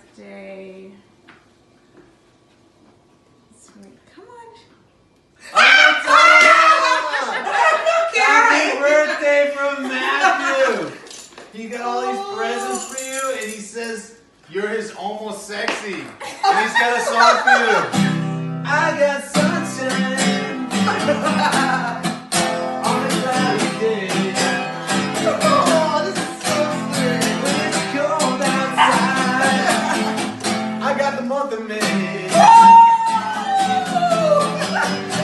birthday. Sweet. Come on. Happy birthday from Matthew! He got all these presents for you, and he says you're his almost sexy. And he's got a song for you. I got sunshine on a cloudy day. Oh, this is so sweet. When it's cold outside, I got the month of May.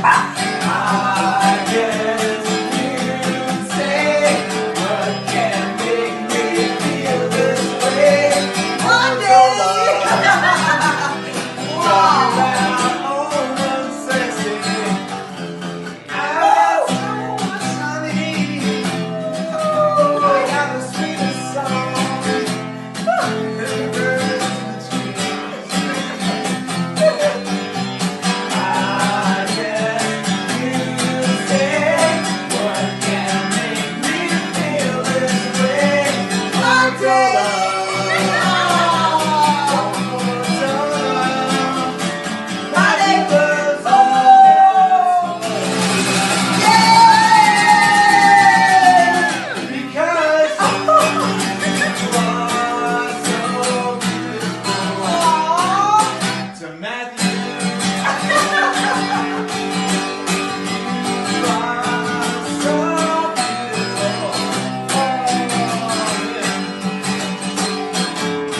I guess you'd say, what can make me feel this way? Omotola, talking about almost sexy. I got so much honey. I got the sweetest song. And the birds in the trees. I guess you'd say, what can make me feel this way? Omotola, Omotola, my neighbors because you are so beautiful. To Matthew, you are so beautiful.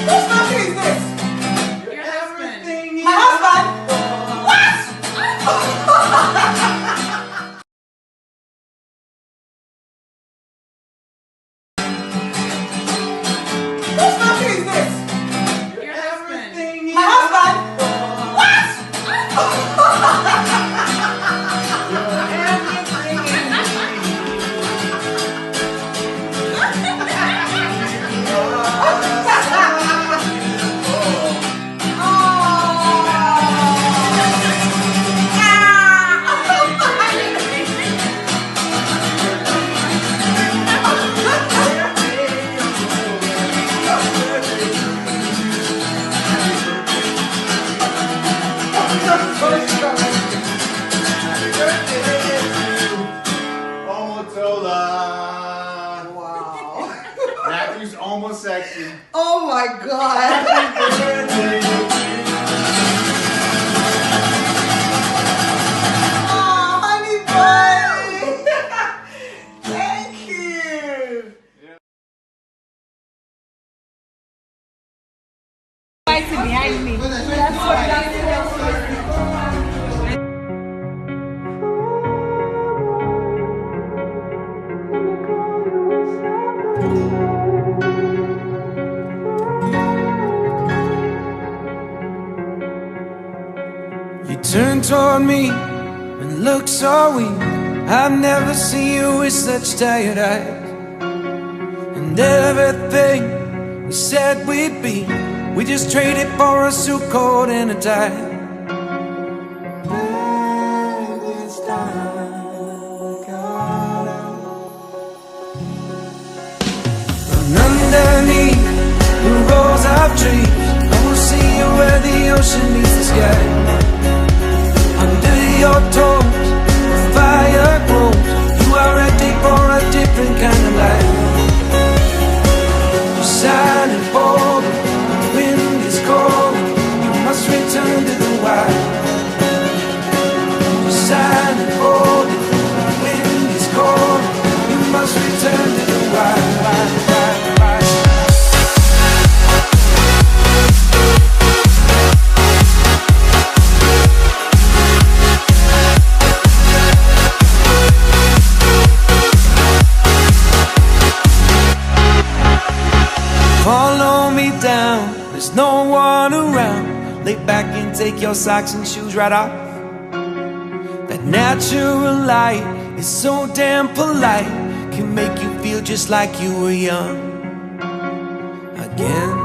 Whose puppy is this? You're everything you My husband. Whose puppy is this? You're everything you My husband. You're everything in me. You are so beautiful. Happy birthday to Omotola. Wow. Matthew's almost sexy. Oh my God. Happy birthday to you. Oh, honey pie. Thank you. Fighting behind me. You turned toward me and looked so weak. I've never seen you with such tired eyes. And everything we said we'd be, we just traded for a suit coat and a tie. This time we got out. And underneath the rows of trees, I will see you where the ocean meets the sky. Under your toes, the fire grows. You are ready for a different kind of life. You're silent for the wind is cold. You must return to the wild. You're silent for the wind is cold. You must return to the wild. Follow me down, there's no one around. Lay back and take your socks and shoes right off. That natural light is so damn polite, can make you feel just like you were young again.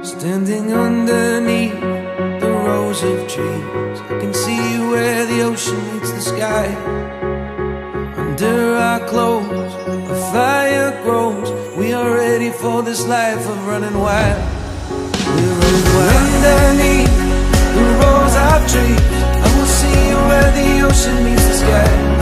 Standing underneath the trees. I can see where the ocean meets the sky. Under our clothes, the fire grows. We are ready for this life of running wild. We're running wild. Underneath the rows of trees, I will see where the ocean meets the sky.